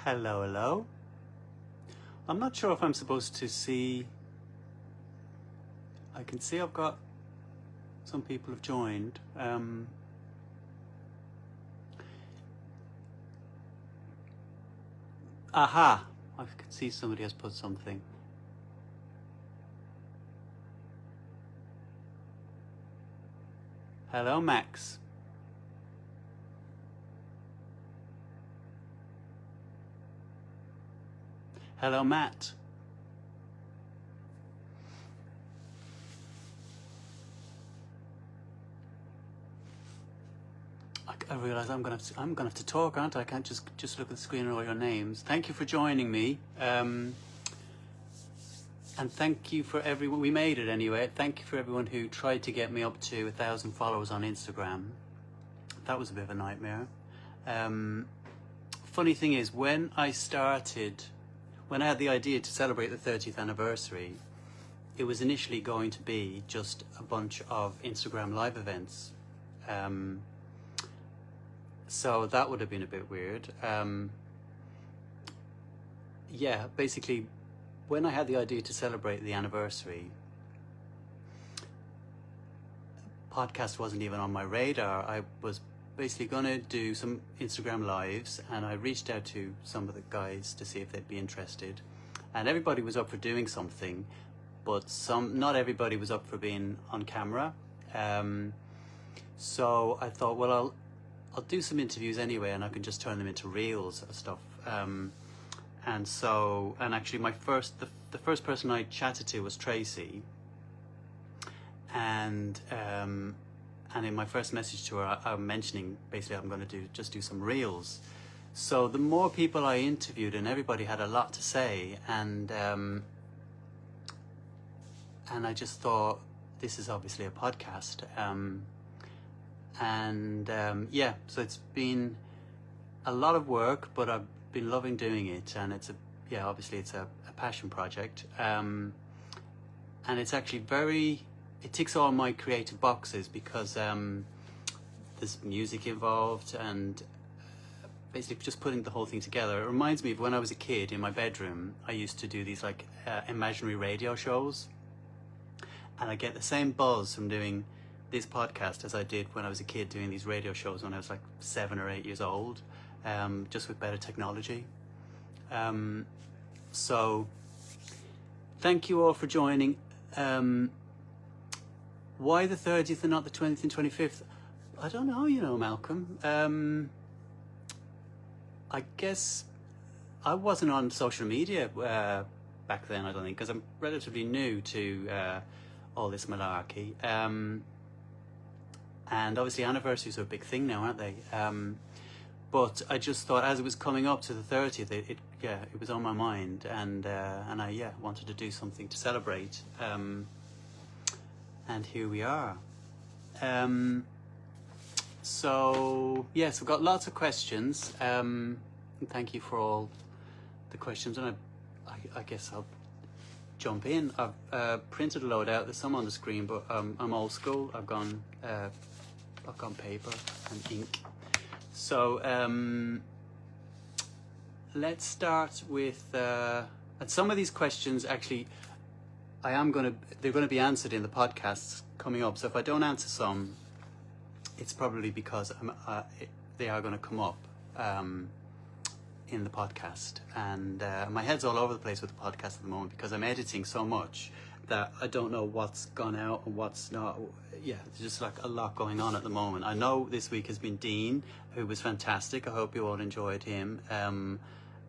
Hello, hello. I'm not sure if I'm supposed to see. I can see I've got some people have joined. Aha! I can see somebody has put something. Hello, Max. Hello, Matt. I realise I'm gonna have to talk, aren't I? I can't just look at the screen and all your names. Thank you for joining me, and thank you for everyone. We made it anyway. Thank you for everyone who tried to get me up to 1,000 followers on Instagram. That was a bit of a nightmare. Funny thing is, when I had the idea to celebrate the 30th anniversary, it was initially going to be just a bunch of Instagram live events. So that would have been a bit weird. Yeah, basically, when I had the idea to celebrate the anniversary, podcast wasn't even on my radar. I was basically going to do some Instagram lives, and I reached out to some of the guys to see if they'd be interested. And everybody was up for doing something, but not everybody was up for being on camera. So I thought, well, I'll do some interviews anyway, and I can just turn them into reels and stuff. And actually, the first person I chatted to was Tracy, and in my first message to her, I'm mentioning basically I'm going to do some reels. So the more people I interviewed, and everybody had a lot to say, and I just thought, this is obviously a podcast. Yeah, so it's been a lot of work, but I've been loving doing it, and obviously it's a passion project, and it's actually it ticks all my creative boxes because there's music involved, and basically just putting the whole thing together. It reminds me of when I was a kid in my bedroom. I used to do these imaginary radio shows, and I get the same buzz from doing this podcast as I did when I was a kid doing these radio shows when I was like 7 or 8 years old, just with better technology. So thank you all for joining. Why the 30th and not the 20th and 25th? I don't know, Malcolm. I guess I wasn't on social media back then, I don't think, because I'm relatively new to all this malarkey. And obviously anniversaries are a big thing now, aren't they? But I just thought, as it was coming up to the 30th, it was on my mind, and I wanted to do something to celebrate. And here we are. So yes, we've got lots of questions. And thank you for all the questions, and I guess I'll jump in. I've printed a load out. There's some on the screen, but I'm old school. I've gone paper and ink. So let's start with and some of these questions actually they're going to be answered in the podcasts coming up. So if I don't answer some, it's probably because they are going to come up in the podcast, and my head's all over the place with the podcast at the moment because I'm editing so much that I don't know what's gone out and what's not. Yeah, there's just like a lot going on at the moment. I know this week has been Dean, who was fantastic. I hope you all enjoyed him.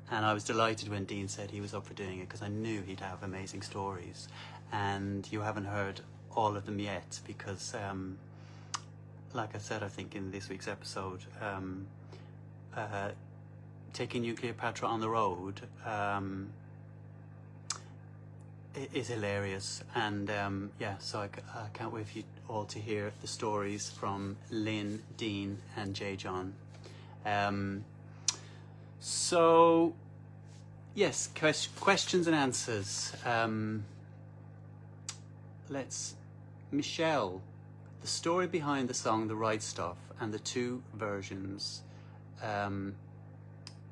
And I was delighted when Dean said he was up for doing it because I knew he'd have amazing stories. And you haven't heard all of them yet because, like I said, I think in this week's episode, taking Nukleopatra on the road is hilarious, and so I can't wait for you all to hear the stories from Lynn, Dean and J. John. So yes, questions and answers. Michelle, the story behind the song The Right Stuff and the two versions.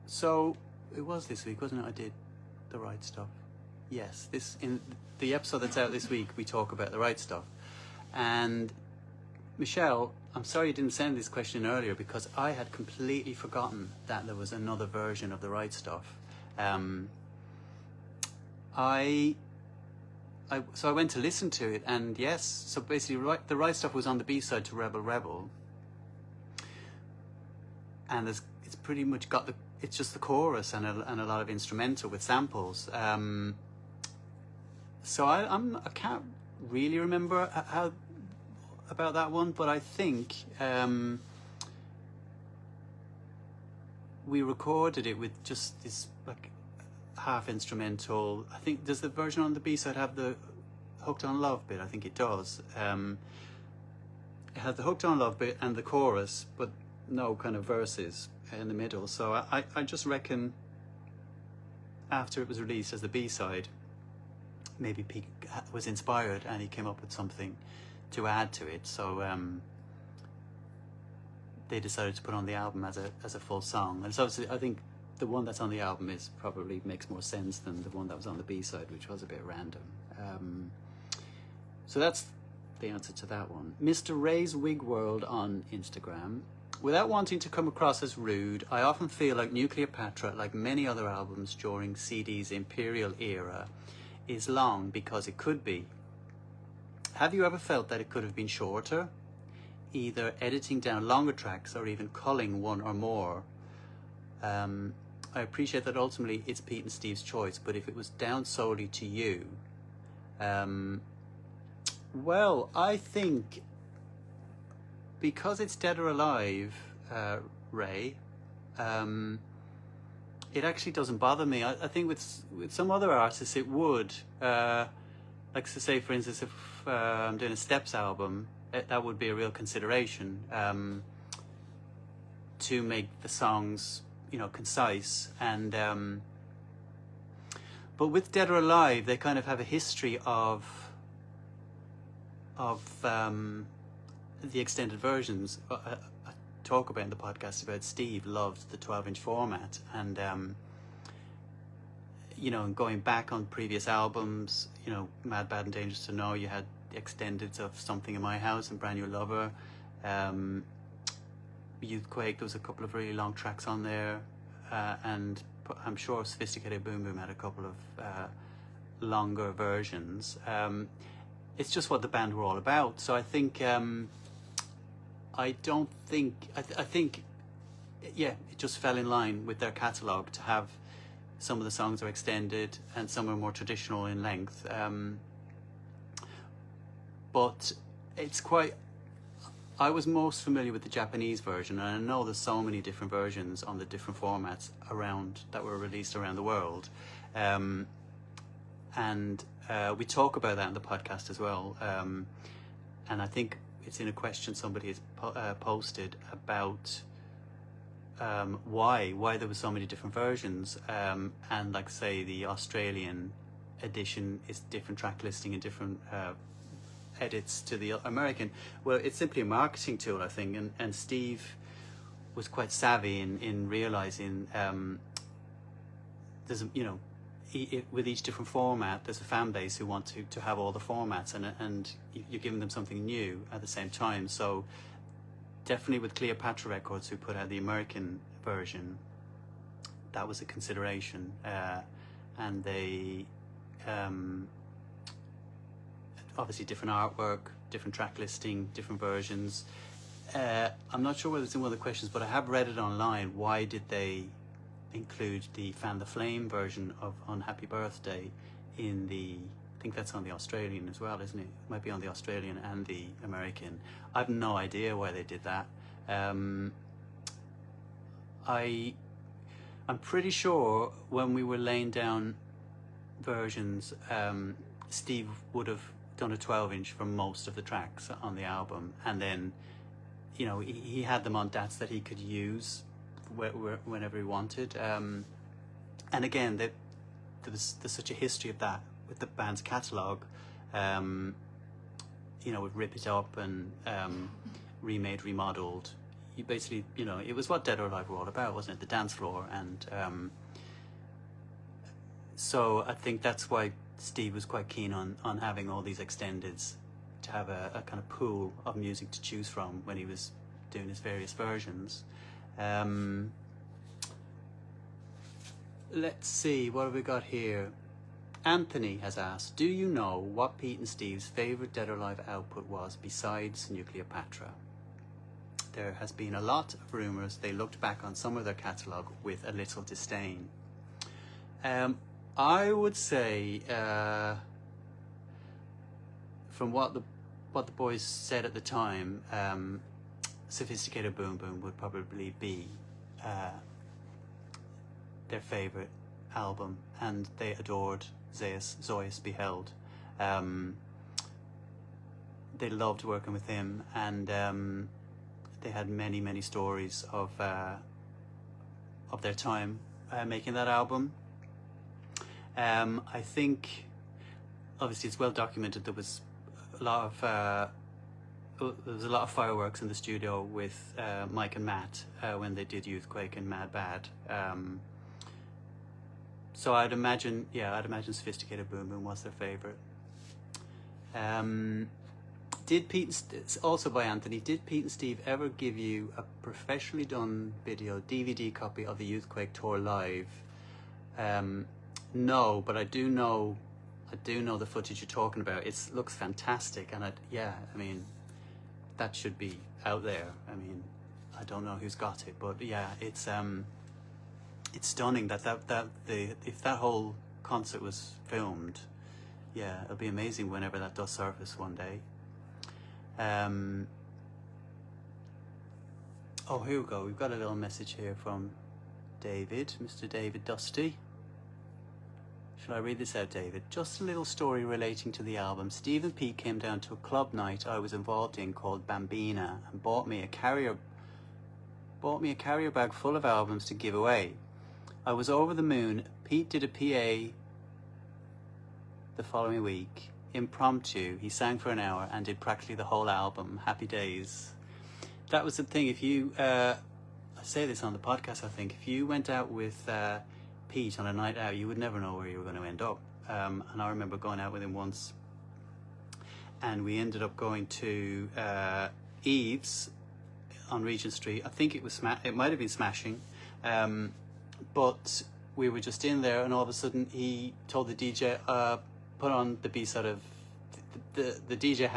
So it was this week, wasn't it? I did The Right Stuff. Yes, this in the episode that's out this week, we talk about The Right Stuff. And Michelle, I'm sorry you didn't send this question earlier, because I had completely forgotten that there was another version of The Right Stuff. So I went to listen to it, and yes, so basically The Right Stuff was on the B-side to Rebel Rebel, and it's pretty much got it's just the chorus and a lot of instrumental with samples. So I can't really remember how about that one, but I think we recorded it with just this like half instrumental. I think, does the version on the B-side have the Hooked on Love bit? I think it does. It had the Hooked on Love bit and the chorus, but no kind of verses in the middle. So I just reckon after it was released as the B-side, maybe Pete was inspired and he came up with something to add to it. So they decided to put on the album as a full song. And so I think the one that's on the album is probably makes more sense than the one that was on the B-side, which was a bit random. So that's the answer to that one. Mr. Ray's Wig World on Instagram. Without wanting to come across as rude, I often feel like Nukleopatra, like many other albums during CD's Imperial era, is long because it could be. Have you ever felt that it could have been shorter? Either editing down longer tracks or even culling one or more. I appreciate that ultimately it's Pete and Steve's choice, but if it was down solely to you, well, I think because it's Dead or Alive, Ray, it actually doesn't bother me. I think with some other artists it would. Like to say, for instance, if I'm doing a Steps album, that would be a real consideration to make the songs, concise. And but with Dead or Alive, they kind of have a history of the extended versions. I talk about in the podcast about Steve loved the 12-inch format, and and going back on previous albums, Mad, Bad and Dangerous to Know, you had the extendeds of Something in My House and Brand New Lover. Youthquake, there was a couple of really long tracks on there, and I'm sure Sophisticated Boom Boom had a couple of longer versions. It's just what the band were all about. So I think I think it just fell in line with their catalogue to have some of the songs are extended and some are more traditional in length. But it's I was most familiar with the Japanese version, and I know there's so many different versions on the different formats that were released around the world. And we talk about that in the podcast as well. And I think it's in a question somebody has posted about why there were so many different versions. And like say the Australian edition is different track listing and different edits to the American. Well, it's simply a marketing tool, I think. And Steve was quite savvy in realizing there's with each different format, there's a fan base who want to have all the formats, and you're giving them something new at the same time. So definitely with Cleopatra Records, who put out the American version, that was a consideration, and they obviously different artwork, different track listing, different versions. I'm not sure whether it's in one of the questions, but I have read it online. Why did they include the Fan the Flame version of Unhappy Birthday in I think that's on the Australian as well, isn't it? It might be on the Australian and the American. I have no idea why they did that. I'm pretty sure when we were laying down versions, Steve would have done a 12-inch for most of the tracks on the album, and then he had them on DATs that he could use whenever he wanted, and again there's such a history of that with the band's catalogue, with Rip It Up and remade, remodeled. You basically, it was what Dead or Alive were all about, wasn't it? The dance floor, and So I think that's why Steve was quite keen on having all these extendeds, to have a kind of pool of music to choose from when he was doing his various versions. Let's see, what have we got here? Anthony has asked, do you know what Pete and Steve's favourite Dead or Alive output was besides Nukleopatra? There has been a lot of rumours they looked back on some of their catalogue with a little disdain. I would say, from what the boys said at the time, Sophisticated Boom Boom would probably be their favourite album, and they adored Zois Beheld. They loved working with him, and they had many stories of their time making that album. I think obviously it's well documented there was a lot of fireworks in the studio with Mike and Matt when they did Youthquake and Mad Bad. So I'd imagine Sophisticated Boom Boom was their favourite. Also by Anthony, did Pete and Steve ever give you a professionally done video DVD copy of the Youthquake tour live? No, but I do know the footage you're talking about. It looks fantastic, and I mean, that should be out there. I mean, I don't know who's got it, but yeah, it's stunning that if that whole concert was filmed, yeah, it'll be amazing whenever that does surface one day. Oh, here we go. We've got a little message here from David, Mr. David Dusty. Shall I read this out, David? Just a little story relating to the album. Steve and Pete came down to a club night I was involved in called Bambina and bought me a carrier bag full of albums to give away. I was over the moon. Pete did a PA the following week. Impromptu. He sang for an hour and did practically the whole album. Happy days. That was the thing. If you, I say this on the podcast, I think, if you went out with Pete on a night out, you would never know where you were going to end up. And I remember going out with him once, and we ended up going to Eve's on Regent Street. I think it might have been Smashing, but we were just in there, and all of a sudden he told the DJ, put on the B-side of the DJ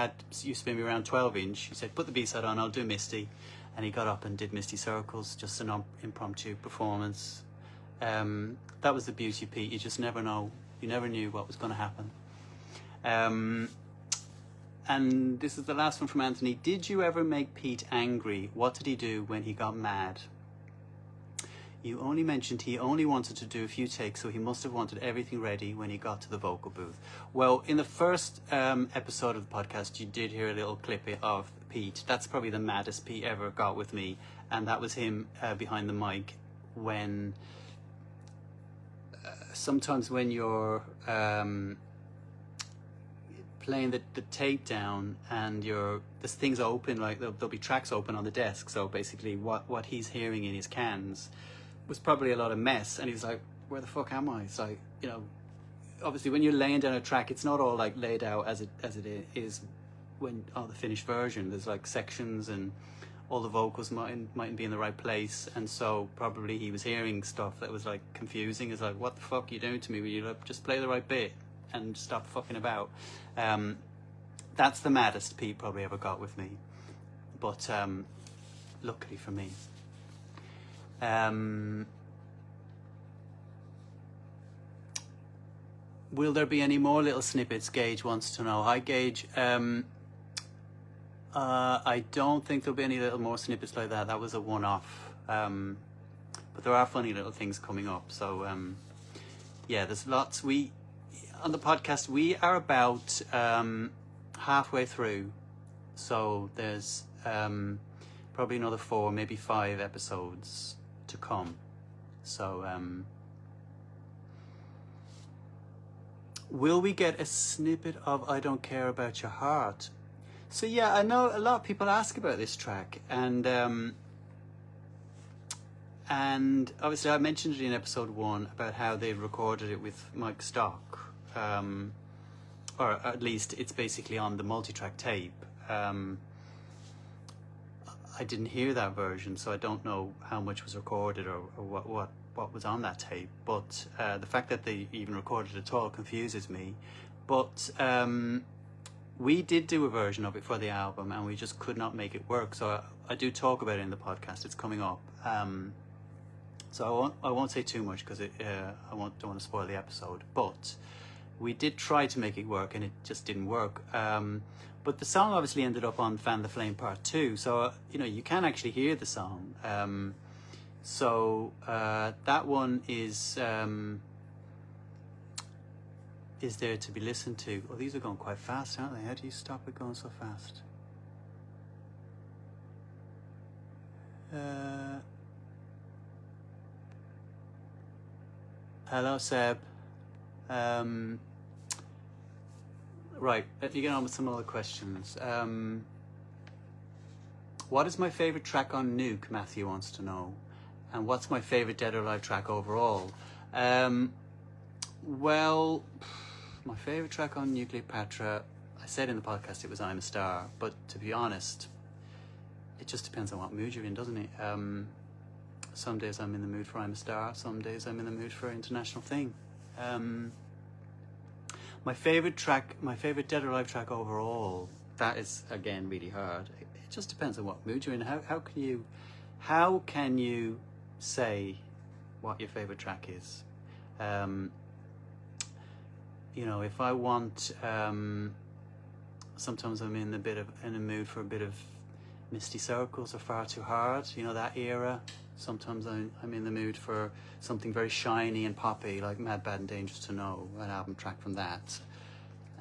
used to be around 12-inch. He said, put the B-side on, I'll do Misty, and he got up and did Misty Circles, just an impromptu performance. That was the beauty of Pete. You just never know. You never knew what was going to happen. And this is the last one from Anthony. Did you ever make Pete angry? What did he do when he got mad? You only mentioned he only wanted to do a few takes, so he must have wanted everything ready when he got to the vocal booth. Well, in the first episode of the podcast, you did hear a little clip of Pete. That's probably the maddest Pete ever got with me, and that was him behind the mic when... sometimes when you're playing the tape down and there's things open, like there'll be tracks open on the desk, so basically what he's hearing in his cans was probably a lot of mess, and he's like, where the fuck am I? It's like, you know, obviously when you're laying down a track, it's not all like laid out as it is when the finished version. There's like sections, and all the vocals mightn't be in the right place, and so probably he was hearing stuff that was like confusing. It's like, what the fuck are you doing to me? Will you like, just play the right bit and stop fucking about? That's the maddest Pete probably ever got with me, but luckily for me. Will there be any more little snippets? Gage wants to know. Hi Gage. I don't think there'll be any little more snippets like that. That was a one-off. But there are funny little things coming up. So, yeah, there's lots. On the podcast, we are about halfway through. So there's probably another 4, maybe 5 episodes to come. So, will we get a snippet of I Don't Care About Your Heart? So yeah, I know a lot of people ask about this track, and And obviously I mentioned it in episode 1 about how they recorded it with mic stock, or at least it's basically on the multi-track tape. I didn't hear that version, so I don't know how much was recorded or what was on that tape, but the fact that they even recorded it at all confuses me. But we did do a version of it for the album and we just could not make it work, so I do talk about it in the podcast. It's coming up, so I won't say too much because don't want to spoil the episode, but we did try to make it work and it just didn't work. But the song obviously ended up on Fan the Flame Part 2, so you can actually hear the song. So that one is there to be listened to. Oh, these are going quite fast, aren't they? How do you stop it going so fast? Hello, Seb. Right, let me get on with some other questions. What is my favourite track on Nuke? Matthew wants to know. And what's my favourite Dead or Alive track overall? Well, my favourite track on Nukleopatra, I said in the podcast it was I'm a Star, but to be honest, it just depends on what mood you're in, doesn't it? Some days I'm in the mood for I'm a Star, some days I'm in the mood for International Thing. My favourite Dead or Alive track overall, that is again really hard. It just depends on what mood you're in. How can you say what your favourite track is? If I want, sometimes I'm in a mood for a bit of Misty Circles or Far Too Hard, that era. Sometimes I'm in the mood for something very shiny and poppy, like Mad, Bad and Dangerous to Know, an album track from that.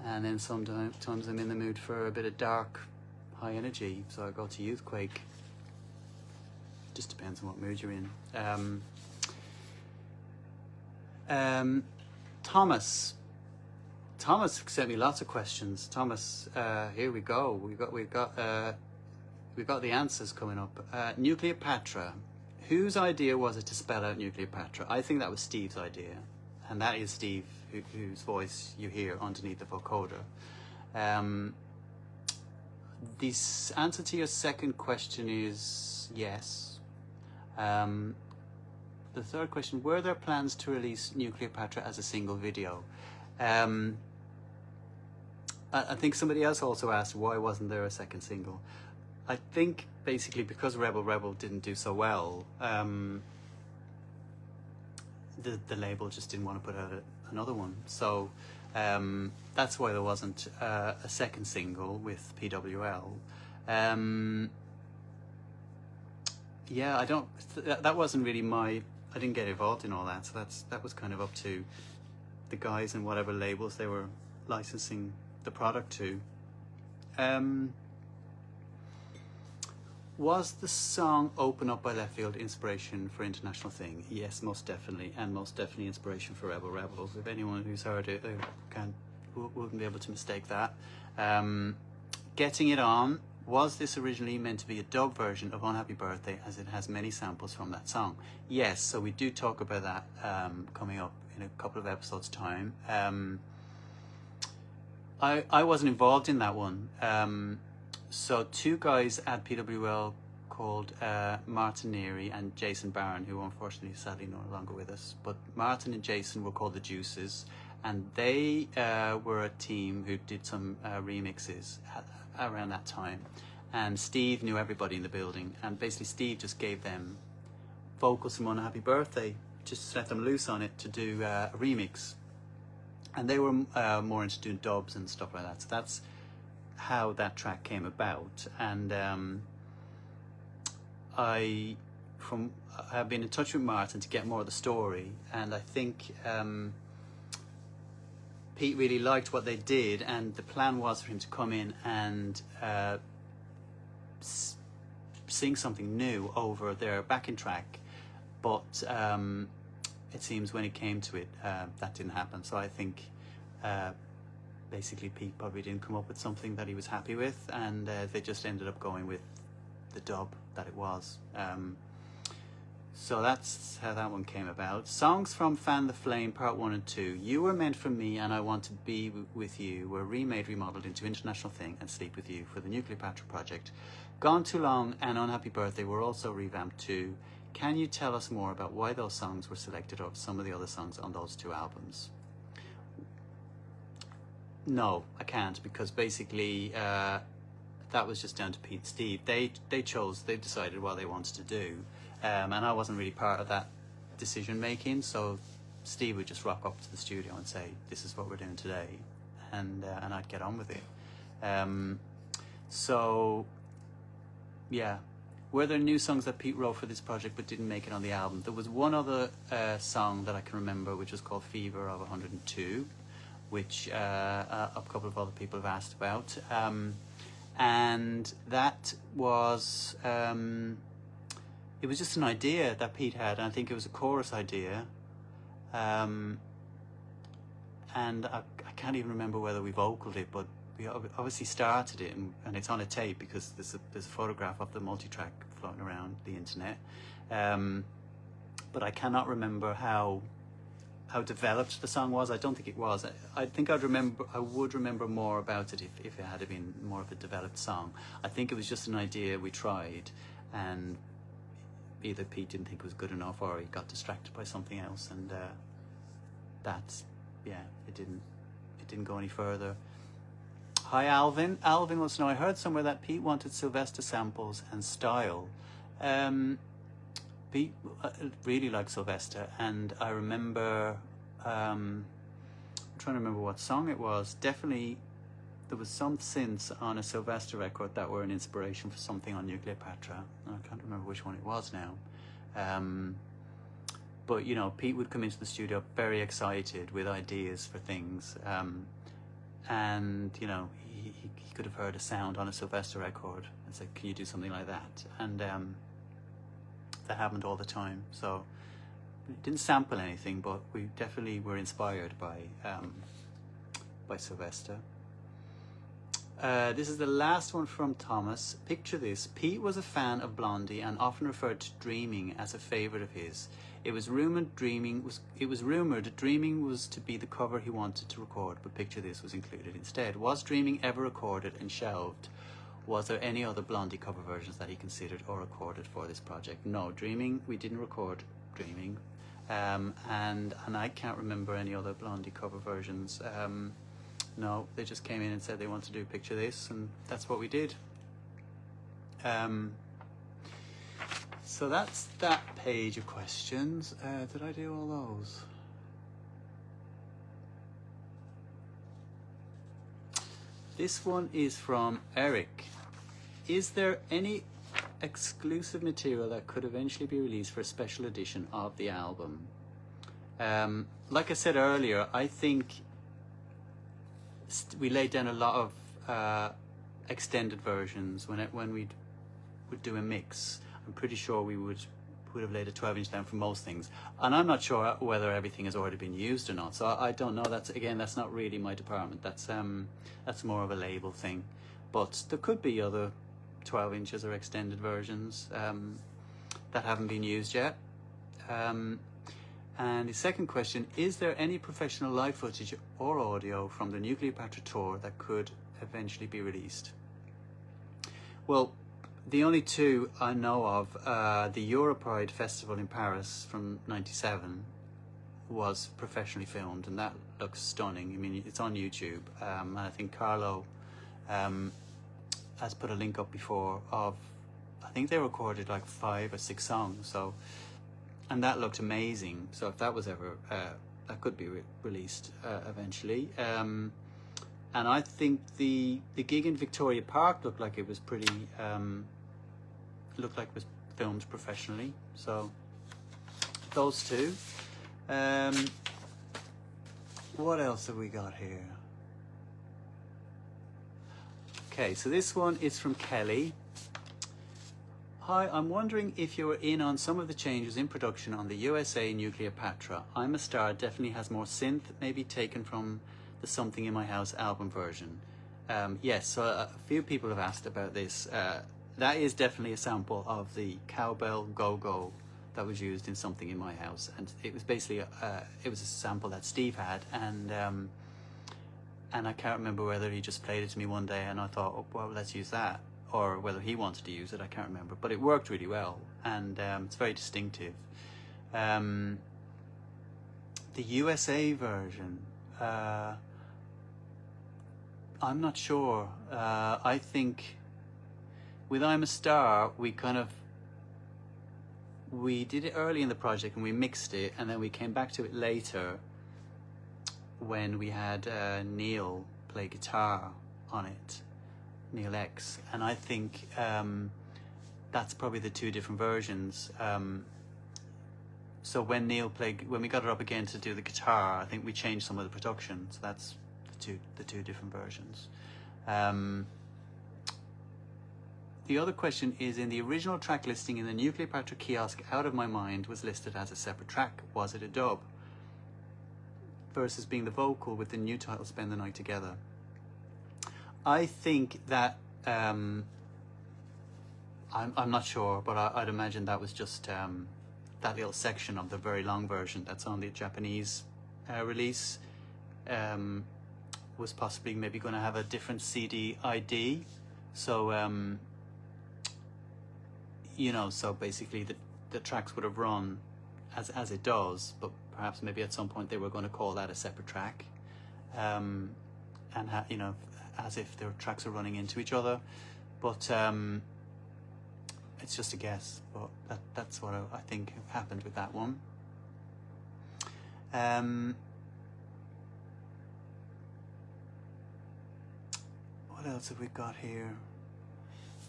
And then sometimes I'm in the mood for a bit of dark, high energy, so I go to Youthquake. Just depends on what mood you're in. Thomas sent me lots of questions. Thomas, here we go. We've got the answers coming up. Nukleopatra. Whose idea was it to spell out Nukleopatra? I think that was Steve's idea, and that is Steve whose voice you hear underneath the vocoder. The answer to your second question is yes. The third question, were there plans to release Nukleopatra as a single video? I think somebody else also asked why wasn't there a second single. I think basically because Rebel Rebel didn't do so well, the label just didn't want to put out another one. So that's why there wasn't a second single with PWL. Yeah, that wasn't really I didn't get involved in all that, so that was kind of up to the guys and whatever labels they were licensing the product to. Was the song Open Up by Left Field inspiration for International Thing? Yes, most definitely, and most definitely inspiration for Rebel Rebels. If anyone who's heard it wouldn't be able to mistake that. Getting It On, was this originally meant to be a dub version of Unhappy Birthday, as it has many samples from that song? Yes, so we do talk about that coming up in a couple of episodes' time. I wasn't involved in that one. So two guys at PWL called Martin Neary and Jason Barron, who unfortunately is sadly no longer with us, but Martin and Jason were called the Juices, and they were a team who did some remixes around that time, and Steve knew everybody in the building, and basically Steve just gave them vocals from Unhappy Birthday, just let them loose on it to do a remix, and they were more into doing dubs and stuff like that. So that's how that track came about. And I have been in touch with Martin to get more of the story, and I think Pete really liked what they did, and the plan was for him to come in and sing something new over their backing track, but it seems when it came to it, that didn't happen. So I think basically Pete probably didn't come up with something that he was happy with, and they just ended up going with the dub that it was. So that's how that one came about. Songs from Fan the Flame Part 1 and 2. You Were Meant for Me and I Want to Be With You were remade, remodeled into International Thing and Sleep With You for the Nukleopatra project. Gone Too Long and Unhappy Birthday were also revamped too. Can you tell us more about why those songs were selected over some of the other songs on those two albums? No, I can't, because basically that was just down to Pete and Steve. They decided what they wanted to do. And I wasn't really part of that decision making, so Steve would just rock up to the studio and say, "This is what we're doing today," and I'd get on with it. So, yeah. Were there new songs that Pete wrote for this project but didn't make it on the album? There was one other song that I can remember, which was called "Fever of 102," which a couple of other people have asked about, and that was. It was just an idea that Pete had, and I think it was a chorus idea. And I can't even remember whether we vocaled it, but we obviously started it, and it's on a tape because there's a photograph of the multi-track floating around the internet. But I cannot remember how developed the song was. I don't think it was. I think I would remember more about it if it had been more of a developed song. I think it was just an idea we tried, and either Pete didn't think it was good enough or he got distracted by something else, and it didn't go any further. Hi Alvin. Alvin wants to know, I heard somewhere that Pete wanted Sylvester samples and style. Pete really liked Sylvester, and I remember I'm trying to remember what song it was. Definitely there was some synths on a Sylvester record that were an inspiration for something on Nukleopatra. I can't remember which one it was now. But, you know, Pete would come into the studio very excited with ideas for things. And, you know, he could have heard a sound on a Sylvester record and said, "Can you do something like that?" And that happened all the time. So we didn't sample anything, but we definitely were inspired by Sylvester. This is the last one from Thomas. Picture this. Pete was a fan of Blondie and often referred to Dreaming as a favourite of his. It was rumoured Dreaming was to be the cover he wanted to record, but Picture This was included instead. Was Dreaming ever recorded and shelved? Was there any other Blondie cover versions that he considered or recorded for this project? No, Dreaming, we didn't record Dreaming. And I can't remember any other Blondie cover versions. No, they just came in and said they want to do Picture This, and that's what we did. So that's that page of questions. Did I do all those? This one is from Eric. Is there any exclusive material that could eventually be released for a special edition of the album? Like I said earlier, I think we laid down a lot of extended versions when we would do a mix. I'm pretty sure we would have laid a 12-inch down for most things, and I'm not sure whether everything has already been used or not. So I don't know. That's not really my department. That's more of a label thing. But there could be other 12 inches or extended versions that haven't been used yet. And the second question, is there any professional live footage or audio from the Nukleopatra tour that could eventually be released? Well, the only two I know of, the Europride Festival in Paris from '97 was professionally filmed, and that looks stunning. I mean, it's on YouTube, and I think Carlo has put a link up before of, I think they recorded like 5 or 6 songs, so, and that looked amazing. So if that was ever, that could be released eventually. And I think the gig in Victoria Park looked like it was pretty, looked like it was filmed professionally. So those two. What else have we got here? Okay, so this one is from Kelly. Hi, I'm wondering if you were in on some of the changes in production on the USA Nukleopatra. I'm a Star definitely has more synth, maybe taken from the Something in My House album version. Yes, so a few people have asked about this. That is definitely a sample of the Cowbell Go-Go that was used in something in my house, and it was basically it was a sample that Steve had, and I can't remember whether he just played it to me one day and I thought, oh, well, let's use that, or whether he wanted to use it. I can't remember, but it worked really well, and it's very distinctive. The USA version, I'm not sure. I think with I'm a Star, we did it early in the project and we mixed it, and then we came back to it later when we had Neil play guitar on it, Neil X, and I think that's probably the two different versions. So when we got it up again to do the guitar, I think we changed some of the production. So that's the two different versions. The other question is, in the original track listing in the Nukleopatra kiosk, Out of My Mind was listed as a separate track. Was it a dub? Versus being the vocal with the new title, Spend the Night Together. I think that, I'm not sure, but I'd imagine that was just that little section of the very long version that's on the Japanese release was possibly maybe going to have a different CD ID. So, so basically the tracks would have run as it does, but perhaps maybe at some point they were going to call that a separate track, and as if their tracks are running into each other. But it's just a guess, but that's what I think happened with that one. What else have we got here?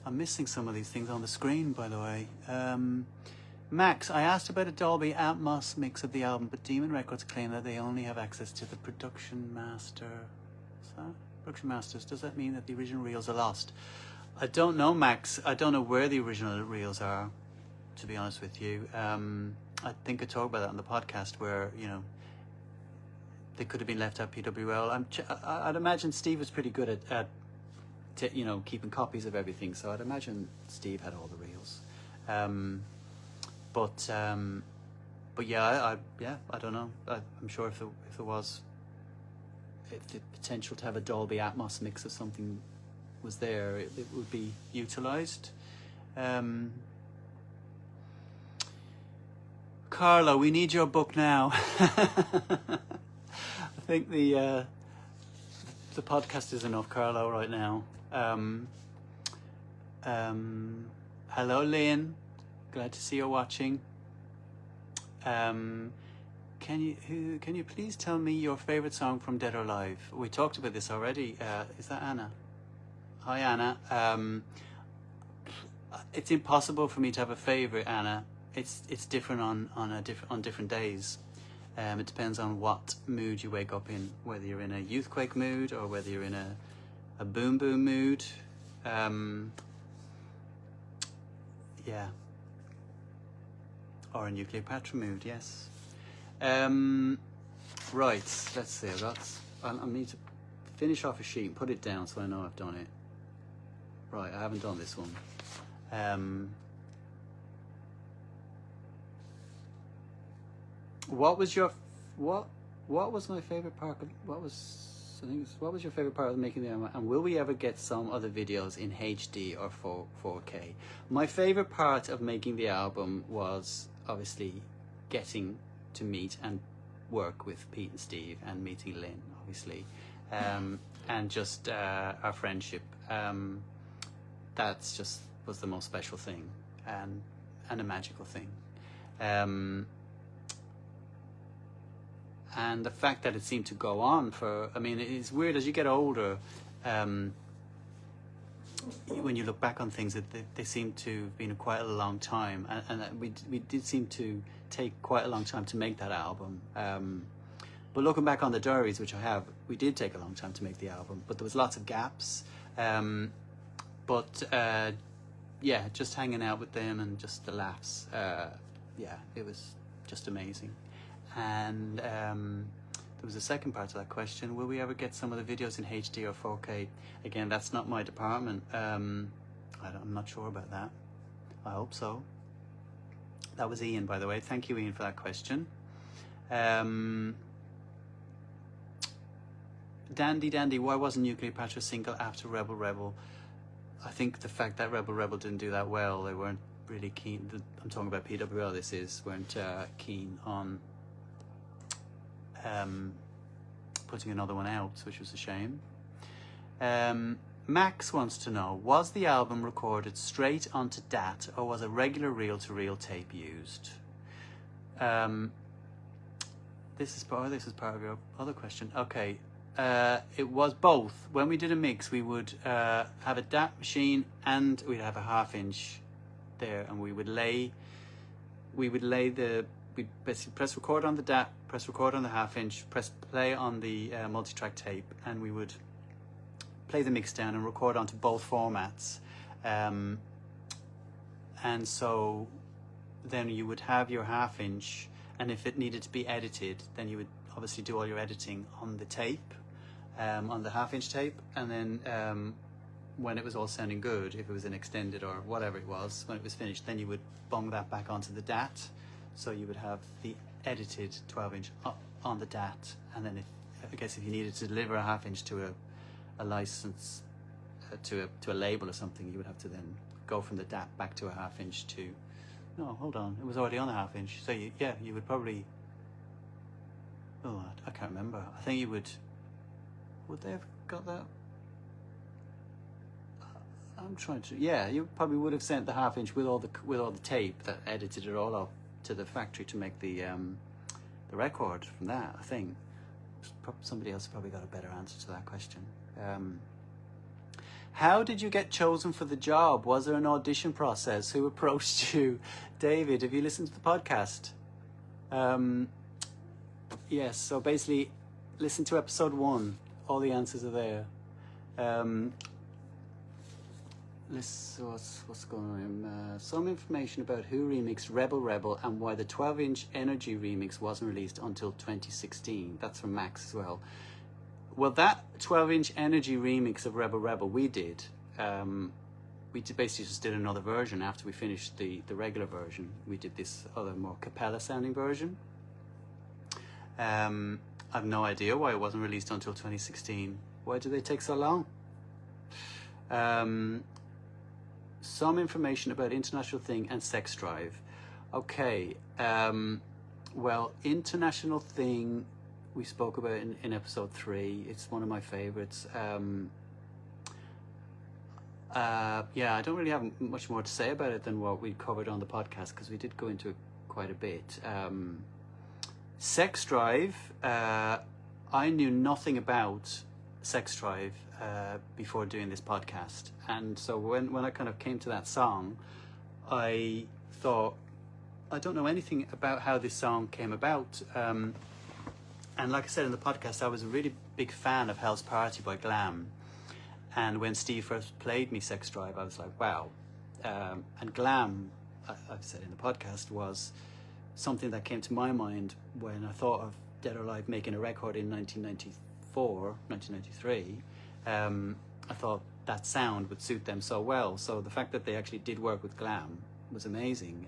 I'm missing some of these things on the screen, by the way. Max, I asked about a Dolby Atmos mix of the album, but Demon Records claim that they only have access to the production master. Is that? Production masters. Does that mean that the original reels are lost? I don't know, Max. I don't know where the original reels are, to be honest with you. I think I talked about that on the podcast, where, they could have been left at PWL. I'd imagine Steve was pretty good at keeping copies of everything, so I'd imagine Steve had all the reels. But yeah, I don't know. I'm sure if there was, if the potential to have a Dolby Atmos mix of something was there, it would be utilized. Carlo, we need your book now. I think the podcast is enough, Carlo, right now. Hello, Lynn. Glad to see you watching. Can you please tell me your favorite song from Dead or Alive? We talked about this already. Is that Anna? Hi, Anna. It's impossible for me to have a favorite, Anna. It's different on different days. It depends on what mood you wake up in, whether you're in a Youthquake mood or whether you're in a boom boom mood. Yeah. Or a Nukleopatra mood, yes. Right, let's see. I need to finish off a sheet and put it down so I know I've done it. Right, I haven't done this one. What was my favorite part of, what was your favorite part of making the album, and will we ever get some other videos in HD or 4K? My favorite part of making the album was obviously getting to meet and work with Pete and Steve, and meeting Lynn, obviously, and just our friendship. That's just was the most special thing, and a magical thing. And the fact that it seemed to go on for, I mean, it's weird as you get older, when you look back on things, that they seem to have been quite a long time, and we did seem to take quite a long time to make that album. But looking back on the diaries, which I have, we did take a long time to make the album, but there was lots of gaps. Yeah, just hanging out with them and just the laughs. Yeah, it was just amazing. And there was a second part to that question. Will we ever get some of the videos in HD or 4K? Again, that's not my department. I'm not sure about that. I hope so. That was Ian, by the way. Thank you, Ian, for that question. Dandy, why wasn't Nukleopatra single after Rebel Rebel? I think the fact that Rebel Rebel didn't do that well, they weren't really keen. I'm talking about PWL, weren't keen on putting another one out, which was a shame. Max wants to know, was the album recorded straight onto DAT or was a regular reel-to-reel tape used? This is part of your other question. Okay, it was both. When we did a mix, we would have a DAT machine and we'd have a 1/2 inch there, and we'd basically press record on the DAT, press record on the 1/2 inch, press play on the multi-track tape, and we would play the mix down and record onto both formats. And so then you would have your 1/2 inch, and if it needed to be edited, then you would obviously do all your editing on the tape, on the 1/2 inch tape, and then when it was all sounding good, if it was an extended or whatever it was, when it was finished, then you would bung that back onto the DAT. So you would have the edited 12 inch on the DAT, and then if you needed to deliver a 1/2 inch to a license, to a label or something, you would have to then go from the DAT back to a 1/2 inch to, no, hold on, it was already on a 1/2 inch. So you would probably, I can't remember. I think you would they have got that? I'm trying to, you probably would have sent the 1/2 inch with all the tape that edited it all up to the factory to make the record from that, I think. Somebody else probably got a better answer to that question. How did you get chosen for the job? Was there an audition process? Who approached you? David, have you listened to the podcast? Yes, so basically, listen to episode 1. All the answers are there. What's going on? Some information about who remixed Rebel Rebel and why the 12-inch Energy remix wasn't released until 2016. That's from Max as well. Well, that 12-inch Energy remix of Rebel Rebel we did. We basically just did another version after we finished the regular version. We did this other more cappella sounding version. I've no idea why it wasn't released until 2016. Why did they take so long? Some information about International Thing and Sex Drive. Okay, well, International Thing we spoke about in episode 3. It's one of my favorites. I don't really have much more to say about it than what we covered on the podcast, because we did go into it quite a bit. Sex Drive, I knew nothing about Sex Drive before doing this podcast, and so when I kind of came to that song, I thought, I don't know anything about how this song came about, and like I said in the podcast, I was a really big fan of Hell's Party by Glam, and when Steve first played me Sex Drive, I was like, wow. And Glam, I've said in the podcast, was something that came to my mind when I thought of Dead or Alive making a record in 1993. I thought that sound would suit them so well. So the fact that they actually did work with Glam was amazing.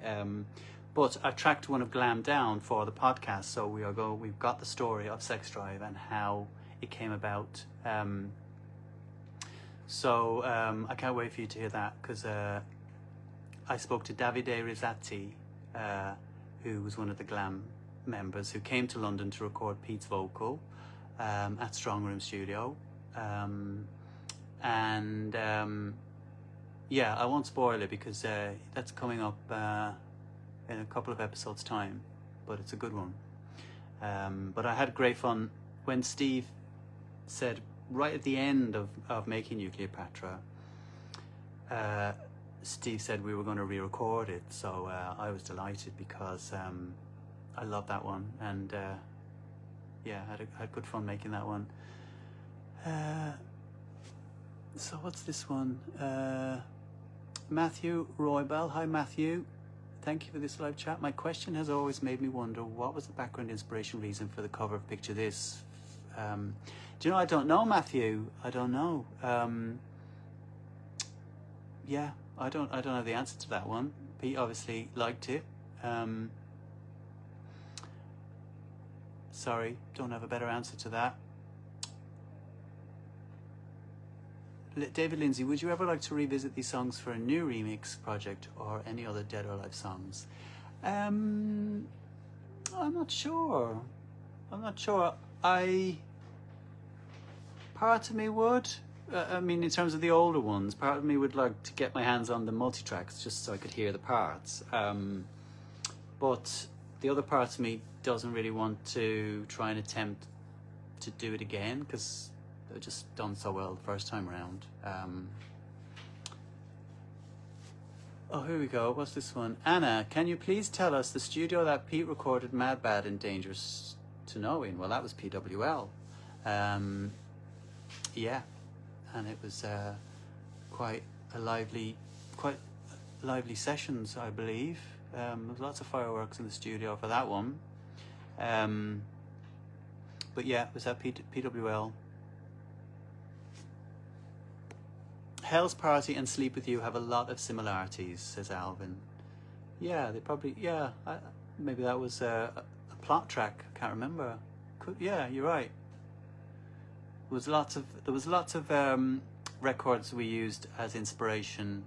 But I've tracked one of Glam down for the podcast, so we've got the story of Sex Drive and how it came about. So I can't wait for you to hear that, because I spoke to Davide Rizzati, who was one of the Glam members, who came to London to record Pete's vocal at Strong Room Studio. I won't spoil it, because that's coming up in a couple of episodes' time, but it's a good one. But I had great fun when Steve said right at the end of making Nukleopatra, Steve said we were going to re-record it, so I was delighted, because I love that one, and I had good fun making that one. So what's this one? Matthew Roybell. Hi Matthew, thank you for this live chat. My question has always made me wonder, what was the background inspiration reason for the cover of Picture This? Do you know, I don't know, Matthew. I don't know. I don't have the answer to that one. Pete obviously liked it. Sorry, don't have a better answer to that. David Lindsay, would you ever like to revisit these songs for a new remix project or any other Dead or Alive songs? I'm not sure. Part of me would. I mean, in terms of the older ones, part of me would like to get my hands on the multi-tracks just so I could hear the parts. But the other part of me doesn't really want to try and attempt to do it again because they've just done so well the first time around. Oh, here we go. What's this one? Anna, can you please tell us the studio that Pete recorded Mad Bad and Dangerous to Know in? Well, that was PWL. Yeah, and it was quite lively sessions, I believe. There was lots of fireworks in the studio for that one. But yeah, it was at PWL. Hell's Party and Sleep With You have a lot of similarities, says Alvin. Yeah, they probably, yeah, maybe that was a plot track, I can't remember. Yeah, you're right. There was lots of records we used as inspiration.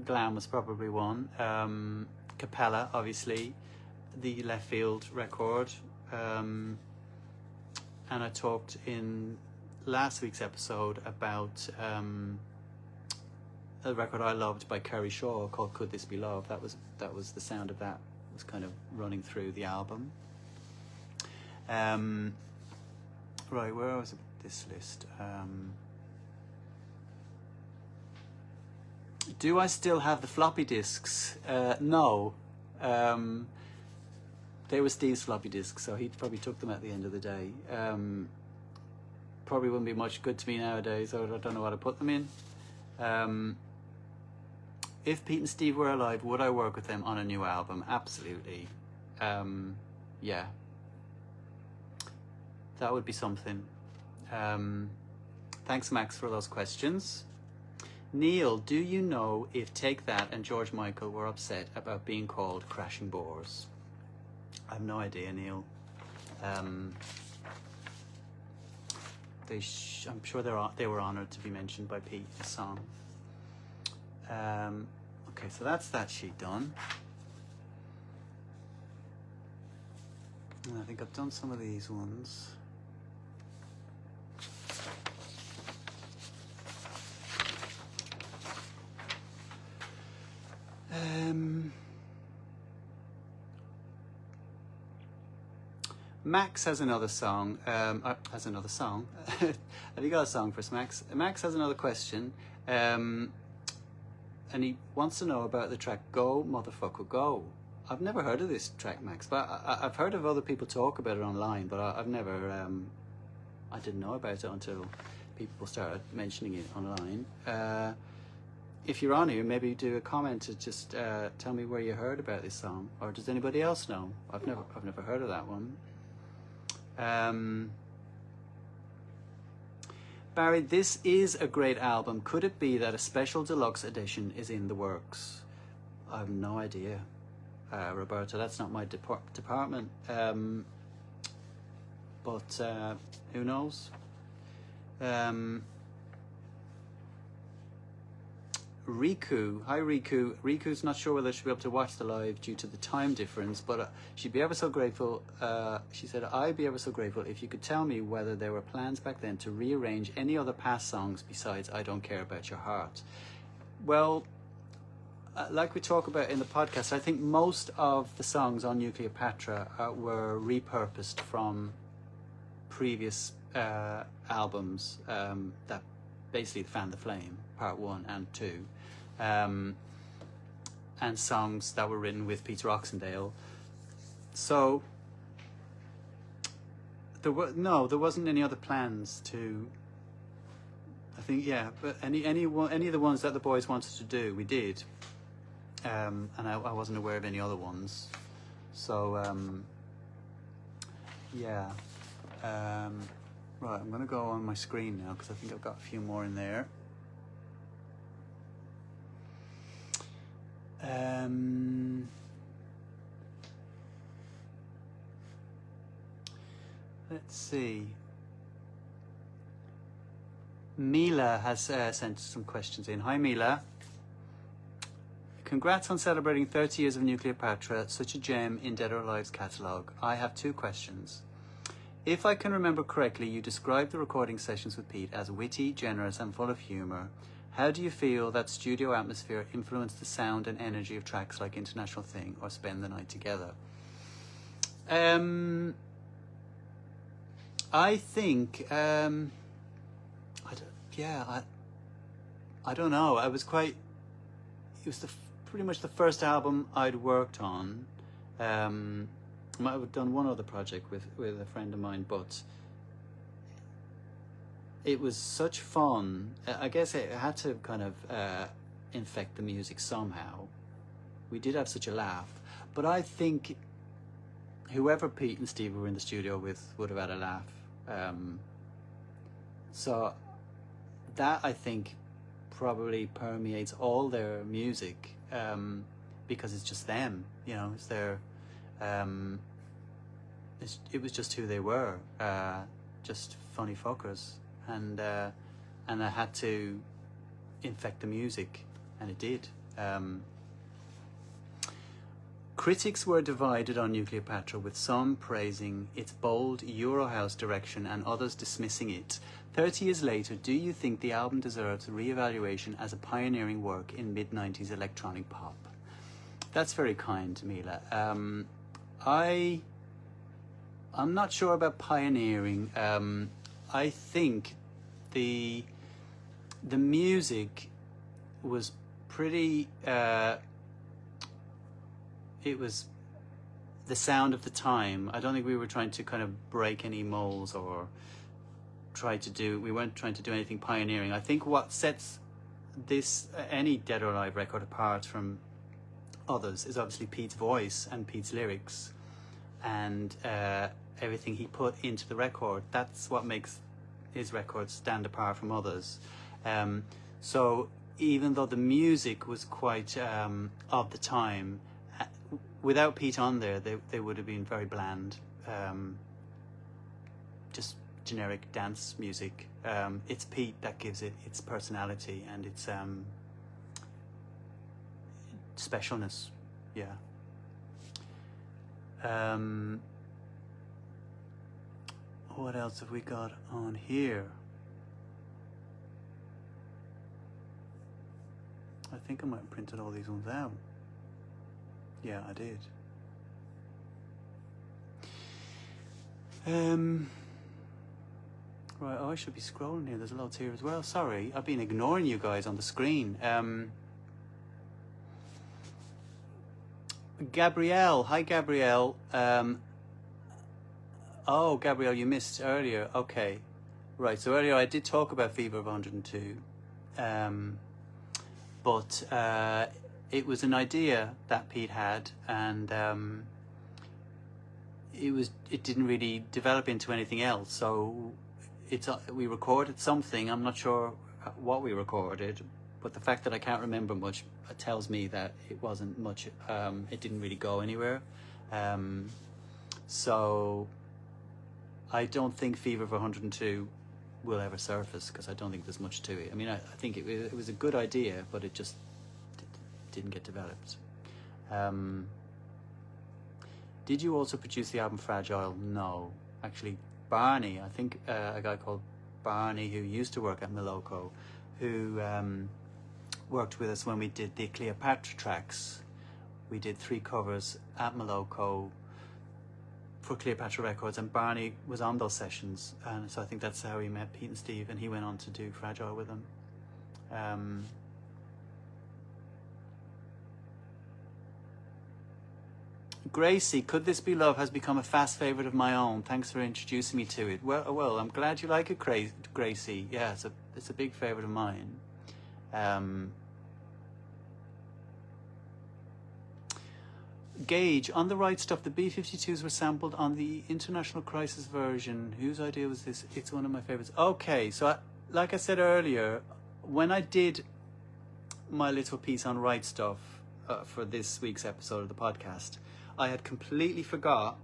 Glam was probably one. Capella, obviously, the Left Field record. And I talked in last week's episode about a record I loved by Kerry Shaw called Could This Be Love. That was the sound of that was kind of running through the album. Right, where was this list? Do I still have the floppy disks? No. They were Steve's floppy disks, so he probably took them at the end of the day. Probably wouldn't be much good to me nowadays, so I don't know what to put them in. If Pete and Steve were alive, would I work with them on a new album? Absolutely. Yeah. That would be something. Thanks, Max, for those questions. Neil, do you know if Take That and George Michael were upset about being called crashing bores? I have no idea, Neil. I'm sure they were honoured to be mentioned by Pete in the song. Okay, so that's that sheet done. And I think I've done some of these ones. Max has another song. Have you got a song for us, Max? Max has another question. And he wants to know about the track Go Motherfucker Go. I've never heard of this track, Max, but I've heard of other people talk about it online, but I've never, I didn't know about it until people started mentioning it online. If you're on here, maybe do a comment to just tell me where you heard about this song, or does anybody else know? I've never heard of that one. Barry, this is a great album. Could it be that a special deluxe edition is in the works? I have no idea, Roberta. That's not my department. But who knows? Riku, hi Riku. Riku's not sure whether she'll be able to watch the live due to the time difference, but she'd be ever so grateful. She said, I'd be ever so grateful if you could tell me whether there were plans back then to rearrange any other past songs besides I Don't Care About Your Heart. Well, like we talk about in the podcast, I think most of the songs on Nukleopatra were repurposed from previous albums that basically Fan the Flame, Part 1 and 2. And songs that were written with Peter Oxendale. So there wasn't any other plans to. I think but any of the ones that the boys wanted to do, we did. And I wasn't aware of any other ones. So right, I'm going to go on my screen now because I think I've got a few more in there. Let's see. Mila has sent some questions in. Hi, Mila. Congrats on celebrating 30 years of Nukleopatra, such a gem in Dead or Alive's catalogue. I have 2 questions. If I can remember correctly, you described the recording sessions with Pete as witty, generous and full of humour. How do you feel that studio atmosphere influenced the sound and energy of tracks like International Thing or Spend the Night Together? I think, I don't know. It was pretty much the first album I'd worked on. I might have done one other project with a friend of mine, but it was such fun. I guess it had to kind of infect the music somehow. We did have such a laugh, but I think whoever Pete and Steve were in the studio with would have had a laugh. So that, I think, probably permeates all their music, because it's just them, you know. It's their it was just who they were, just funny fuckers, and I had to infect the music, and it did. Critics were divided on Nukleopatra, with some praising its bold Eurohouse direction and others dismissing it. 30 years later, do you think the album deserves re-evaluation as a pioneering work in mid-90s electronic pop? That's very kind, Mila. I'm not sure about pioneering. I think the music was pretty... it was the sound of the time. I don't think we were trying to kind of break any molds or we weren't trying to do anything pioneering. I think what sets any Dead or Alive record apart from others is obviously Pete's voice and Pete's lyrics and everything he put into the record. That's what makes his records stand apart from others. So even though the music was quite of the time, without Pete on there, they would have been very bland, just generic dance music. It's Pete that gives it its personality and its specialness. Yeah. What else have we got on here? I think I might have printed all these ones out. Yeah, I did. Right, I should be scrolling here. There's loads here as well. Sorry, I've been ignoring you guys on the screen. Gabrielle. Hi, Gabrielle. Oh, Gabrielle, you missed earlier. Okay. Right, so earlier I did talk about Fever of 102. But it was an idea that Pete had, and it didn't really develop into anything else. So we recorded something. I'm not sure what we recorded, but the fact that I can't remember much tells me that it wasn't much. It didn't really go anywhere. So I don't think Fever of 102 will ever surface, because I don't think there's much to it. I mean, I think it was a good idea, but it just didn't get developed. Did you also produce the album Fragile? No. Actually, Barney, I think a guy called Barney, who used to work at Moloko, who worked with us when we did the Cleopatra tracks. We did 3 covers at Moloko for Cleopatra Records, and Barney was on those sessions, and so I think that's how he met Pete and Steve, and he went on to do Fragile with them. Gracie, Could This Be Love has become a fast favourite of my own. Thanks for introducing me to it. Well, I'm glad you like it, Gracie. Yeah, it's a big favourite of mine. Gage, on the right stuff, the B-52s were sampled on the International Crisis version. Whose idea was this? It's one of my favourites. Okay, so like I said earlier, when I did my little piece on Right Stuff for this week's episode of the podcast, I had completely forgot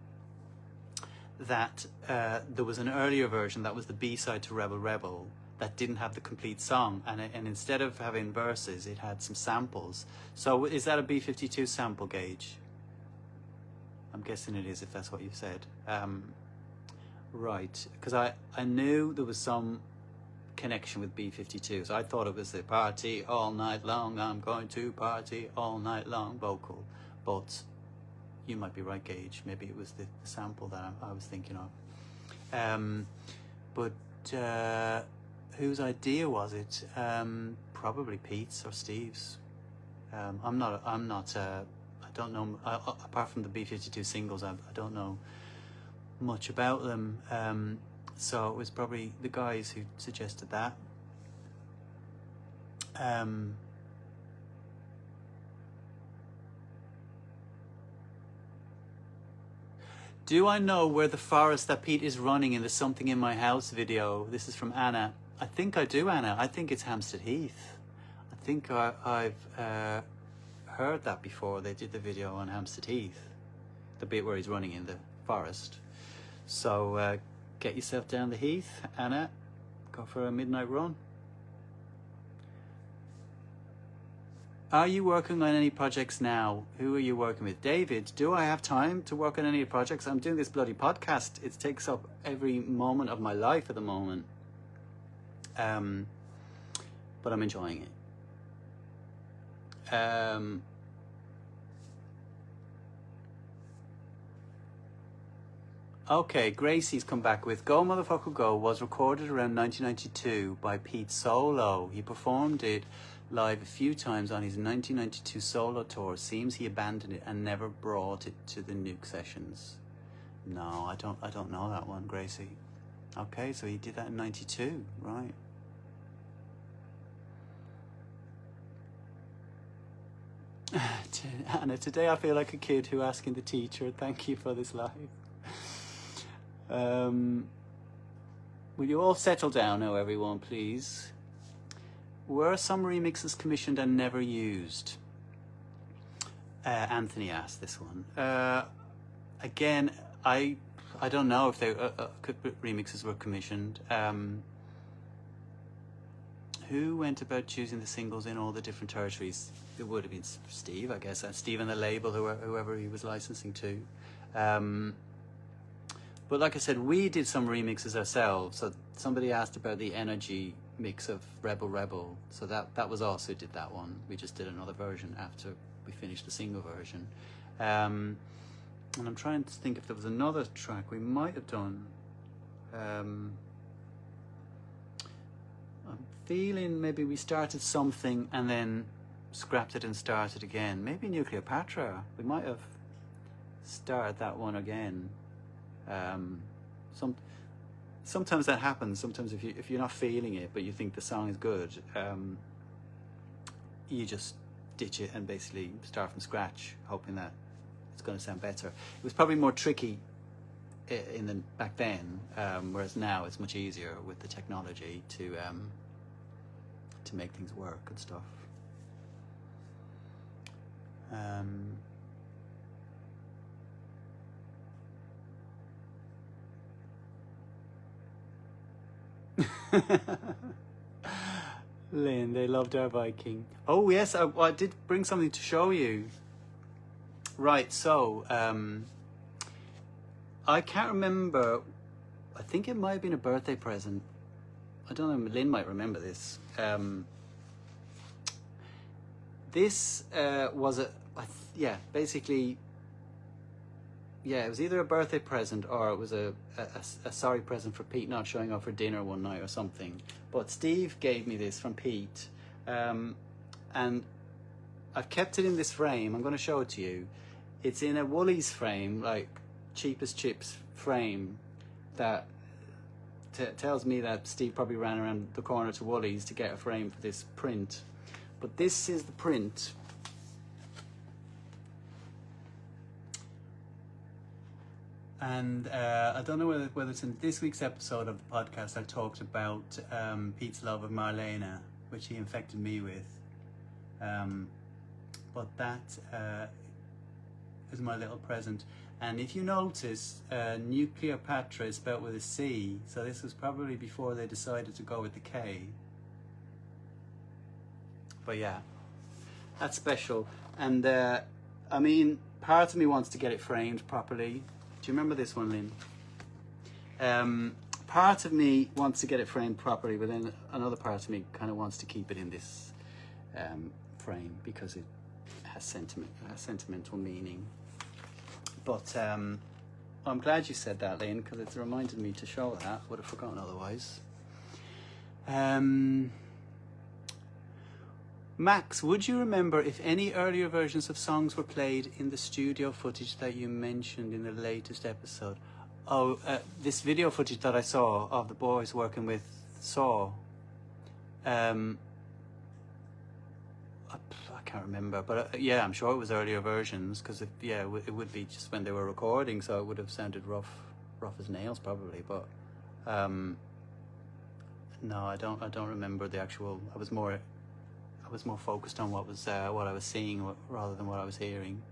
that there was an earlier version that was the B-side to Rebel Rebel that didn't have the complete song, and instead of having verses, it had some samples. So is that a B-52 sample gauge? I'm guessing it is, if that's what you said. Right, because I knew there was some connection with B-52, so I thought it was the party all night long, I'm going to party all night long vocal, but you might be right, Gage. Maybe it was the sample that I was thinking of. But whose idea was it? Probably Pete's or Steve's. I don't know. Apart from the B-52 singles, I don't know much about them. So it was probably the guys who suggested that. Do I know where the forest that Pete is running in the Something in My House video? This is from Anna. I think I do, Anna. I think it's Hampstead Heath. I think I've heard that before. They did the video on Hampstead Heath, the bit where he's running in the forest. So get yourself down the heath, Anna. Go for a midnight run. Are you working on any projects now? Who are you working with? David, do I have time to work on any projects? I'm doing this bloody podcast. It takes up every moment of my life at the moment. But I'm enjoying it. Okay, Gracie's come back with Go Motherfucker Go was recorded around 1992 by Pete Solo. He performed it live a few times on his 1992 solo tour. Seems he abandoned it and never brought it to the Nuke sessions. No, I don't know that one, Gracie. Okay, so he did that in 92, right. Anna, today I feel like a kid who asking the teacher, thank you for this live. Will you all settle down now, everyone, please? Were some remixes commissioned and never used? Anthony asked this one. Again, I don't know if they remixes were commissioned. Who went about choosing the singles in all the different territories? It would have been Steve, I guess. Steve and the label, whoever he was licensing to. But like I said, we did some remixes ourselves. So somebody asked about the energy mix of Rebel Rebel. So that was us who did that one. We just did another version after we finished the single version. And I'm trying to think if there was another track we might have done. I'm feeling maybe we started something and then scrapped it and started again. Maybe Nukleopatra. We might have started that one again. Sometimes that happens. Sometimes if you're not feeling it but you think the song is good, you just ditch it and basically start from scratch, hoping that it's going to sound better. It was probably more tricky back then, whereas now it's much easier with the technology to make things work and stuff. Lynn, they loved our Viking. Oh yes, I did bring something to show you. Right, so I can't remember. I think it might have been a birthday present. I don't know, Lynn might remember this. This was basically, it was either a birthday present or it was a sorry present for Pete not showing up for dinner one night or something. But Steve gave me this from Pete, and I've kept it in this frame. I'm going to show it to you. It's in a Woolies frame, like cheapest chips frame, that tells me that Steve probably ran around the corner to Woolies to get a frame for this print. But this is the print. And I don't know whether it's in this week's episode of the podcast I talked about Pete's love of Marlena, which he infected me with. But that is my little present. And if you notice, Nukleopatra is spelled with a C, so this was probably before they decided to go with the K. But yeah, that's special. And I mean, part of me wants to get it framed properly. Do you remember this one, Lynn? Part of me wants to get it framed properly, but then another part of me kind of wants to keep it in this frame because it has sentimental meaning. But I'm glad you said that, Lynn, because it's reminded me to show that. Would have forgotten otherwise. Max, would you remember if any earlier versions of songs were played in the studio footage that you mentioned in the latest episode? Oh, this video footage that I saw of the boys working with Saw. I can't remember, but yeah, I'm sure it was earlier versions because it would be just when they were recording, so it would have sounded rough as nails probably. But no, I don't remember the actual. I was more focused on what I was seeing rather than what I was hearing.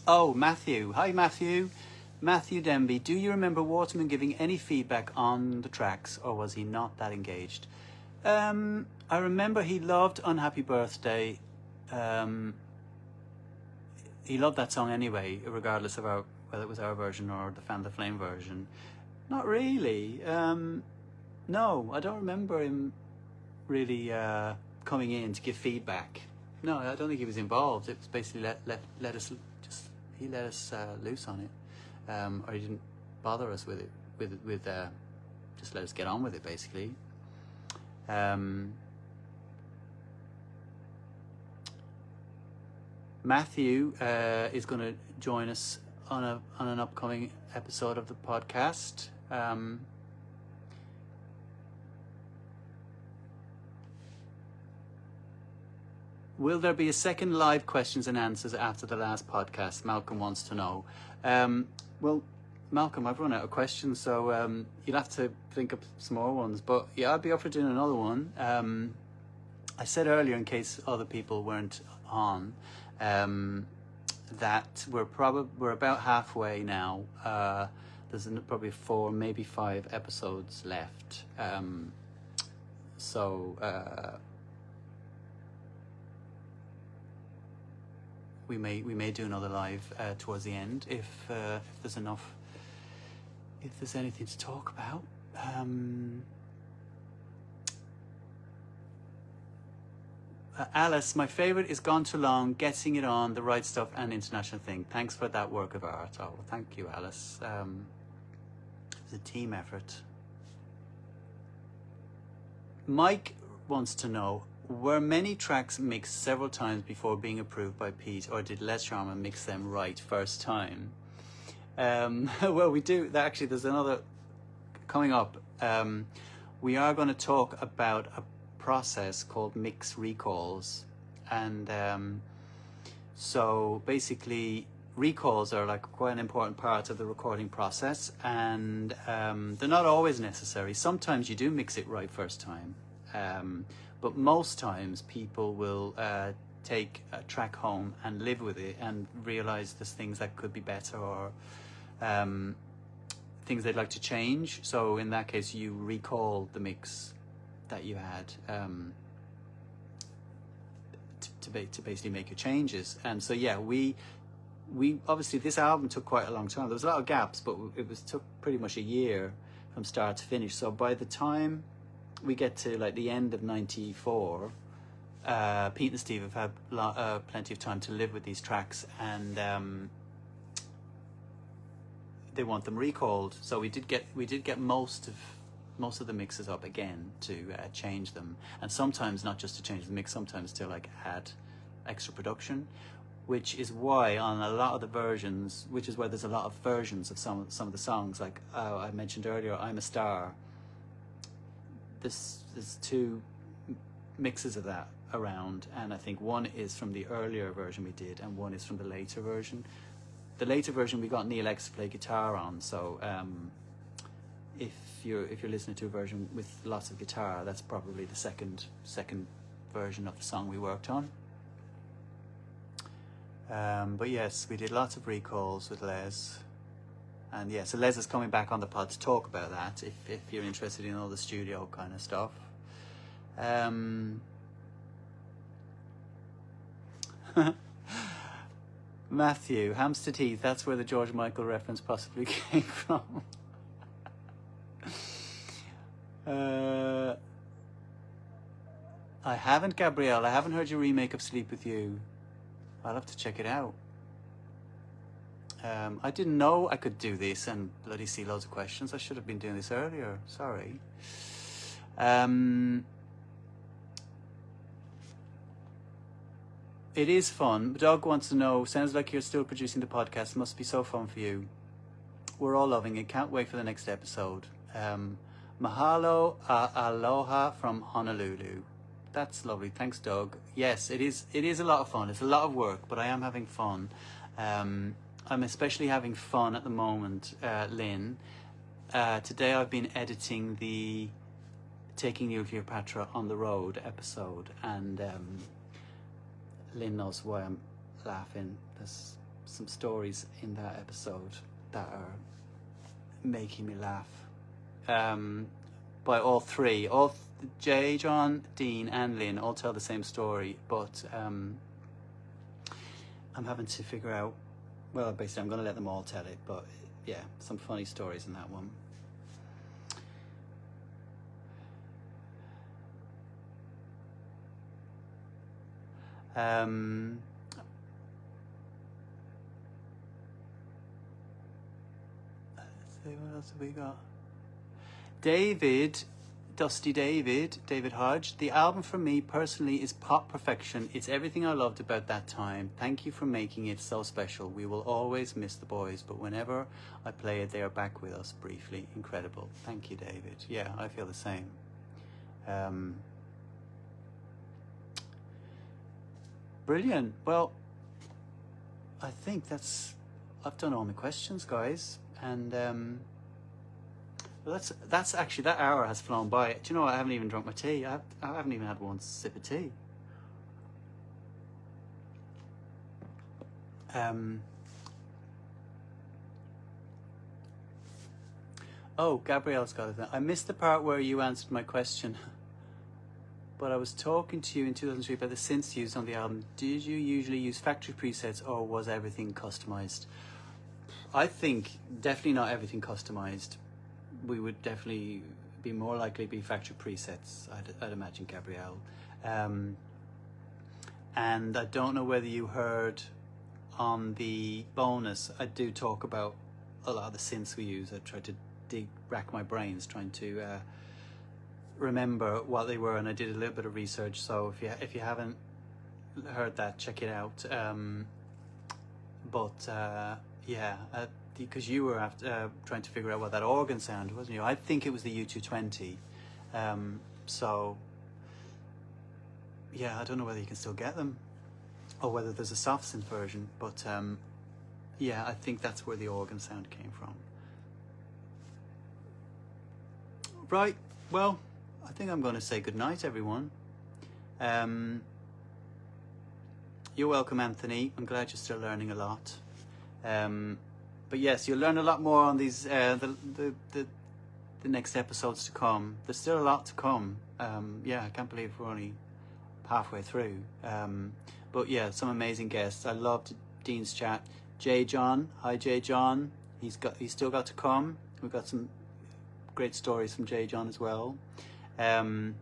Oh, Matthew. Hi, Matthew. Matthew Denby, do you remember Waterman giving any feedback on the tracks, or was he not that engaged? I remember he loved Unhappy Birthday. He loved that song anyway, regardless of whether it was our version or the Fan the Flame version. Not really. No, I don't remember him really coming in to give feedback. No, I don't think he was involved. It was basically let us loose on it, or he didn't bother us with it. With just let us get on with it, basically. Matthew is going to join us on an upcoming episode of the podcast. Will there be a second live questions and answers after the last podcast? Malcolm wants to know. Well, Malcolm, I've run out of questions, so you'll have to think up some more ones. But yeah, I'd be up for doing another one. I said earlier, in case other people weren't on, that we're about halfway now. There's probably 4, maybe 5 episodes left. We may do another live towards the end if there's enough. If there's anything to talk about. Alice, my favourite is Gone Too Long, Getting It On, The Right Stuff and International Thing. Thanks for that work of art. Oh, well, thank you, Alice. It's a team effort. Mike wants to know, were many tracks mixed several times before being approved by Pete, or did Les Sharman mix them right first time? Well, we do. Actually, there's another coming up. We are going to talk about a process called mix recalls, and so basically recalls are like quite an important part of the recording process, and they're not always necessary. Sometimes you do mix it right first time, but most times people will take a track home and live with it and realize there's things that could be better, or things they'd like to change. So in that case, you recall the mix that you had to basically make your changes. And so yeah, we obviously, this album took quite a long time. There was a lot of gaps, but took pretty much a year from start to finish. So by the time we get to like the end of '94, Pete and Steve have had plenty of time to live with these tracks, and they want them recalled. So we did get most of the mixes up again to change them, and sometimes not just to change the mix, sometimes to like add extra production, which is why on a lot of the versions, which is why there's a lot of versions of some of the songs, like I mentioned earlier, I'm a Star. There's 2 mixes of that around, and I think one is from the earlier version we did, and one is from the later version. The later version we got Neil X to play guitar on, so if you're listening to a version with lots of guitar, that's probably the second version of the song we worked on. But yes, we did lots of recalls with Les. And yeah, so Les is coming back on the pod to talk about that if you're interested in all the studio kind of stuff. Matthew, hamster teeth, that's where the George Michael reference possibly came from. I haven't, Gabrielle. I haven't heard your remake of Sleep With You. I'll have to check it out. I didn't know I could do this and bloody see loads of questions. I should have been doing this earlier. Sorry. It is fun. Doug wants to know, sounds like you're still producing the podcast. Must be so fun for you. We're all loving it. Can't wait for the next episode. Mahalo, aloha from Honolulu. That's lovely. Thanks, Doug. Yes, it is a lot of fun. It's a lot of work, but I am having fun. I'm especially having fun at the moment, Lynn. Today I've been editing the Taking Nukleopatra on the Road episode, and Lynn knows why I'm laughing. There's some stories in that episode that are making me laugh. By all three, Jay, John, Dean and Lynn all tell the same story, but I'm having to figure out, well, basically I'm going to let them all tell it, but yeah, some funny stories in that one. Let's see, what else have we got? David Hodge. The album for me personally is pop perfection. It's everything I loved about that time. Thank you for making it so special. We will always miss the boys, but whenever I play it, they are back with us briefly. Incredible. Thank you, David. Yeah, I feel the same. Brilliant. Well, I think I've done all my questions, guys, and well, that's actually, that hour has flown by. Do you know what? I haven't even drunk my tea. I haven't even had one sip of tea. Oh, Gabrielle's got it. I missed the part where you answered my question. But I was talking to you in 2003 about the synths used on the album. Did you usually use factory presets, or was everything customized? I think definitely not everything customized. We would definitely be more likely to be factory presets, I'd imagine, Gabrielle. And I don't know whether you heard on the bonus, I do talk about a lot of the synths we use. I tried to rack my brains trying to remember what they were, and I did a little bit of research. So if you haven't heard that, check it out. Yeah, because you were trying to figure out what that organ sound, wasn't you? I think it was the U220. So yeah, I don't know whether you can still get them or whether there's a soft synth version, but yeah, I think that's where the organ sound came from. Right, well, I think I'm going to say goodnight, everyone. You're welcome, Anthony. I'm glad you're still learning a lot. But yes, you'll learn a lot more on these the next episodes to come. There's still a lot to come. Yeah, I can't believe we're only halfway through. But yeah, some amazing guests. I loved Dean's chat. J. John, hi J. John. He's still got to come. We've got some great stories from J. John as well. Thank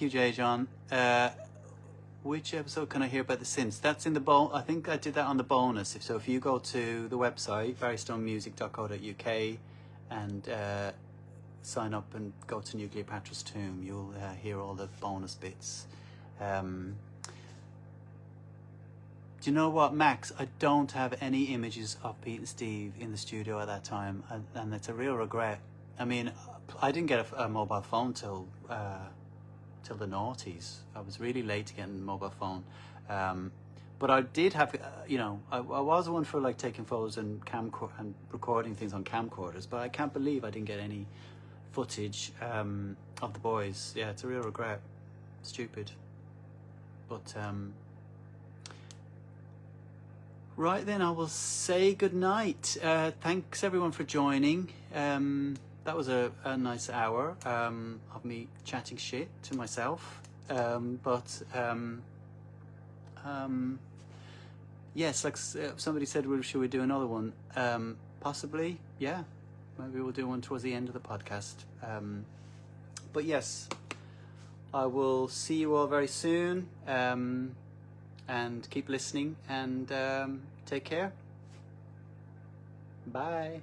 you, J. John. Which episode can I hear about the synths? That's in the I think I did that on the bonus. So if you go to the website barrystonemusic.co.uk and sign up and go to Nukleopatra's Tomb, you'll hear all the bonus bits. Do you know what, Max? I don't have any images of Pete and Steve in the studio at that time, and it's a real regret. I mean, I didn't get a mobile phone till the noughties. I was really late to get a mobile phone, but I did have, I was one for like taking photos and recording things on camcorders. But I can't believe I didn't get any footage of the boys. Yeah, it's a real regret. Stupid, but Right then, I will say good night. Thanks everyone for joining. That was a nice hour of me chatting shit to myself. Yes, like somebody said, well, should we do another one? Possibly, yeah. Maybe we'll do one towards the end of the podcast. But yes, I will see you all very soon. And keep listening and take care. Bye.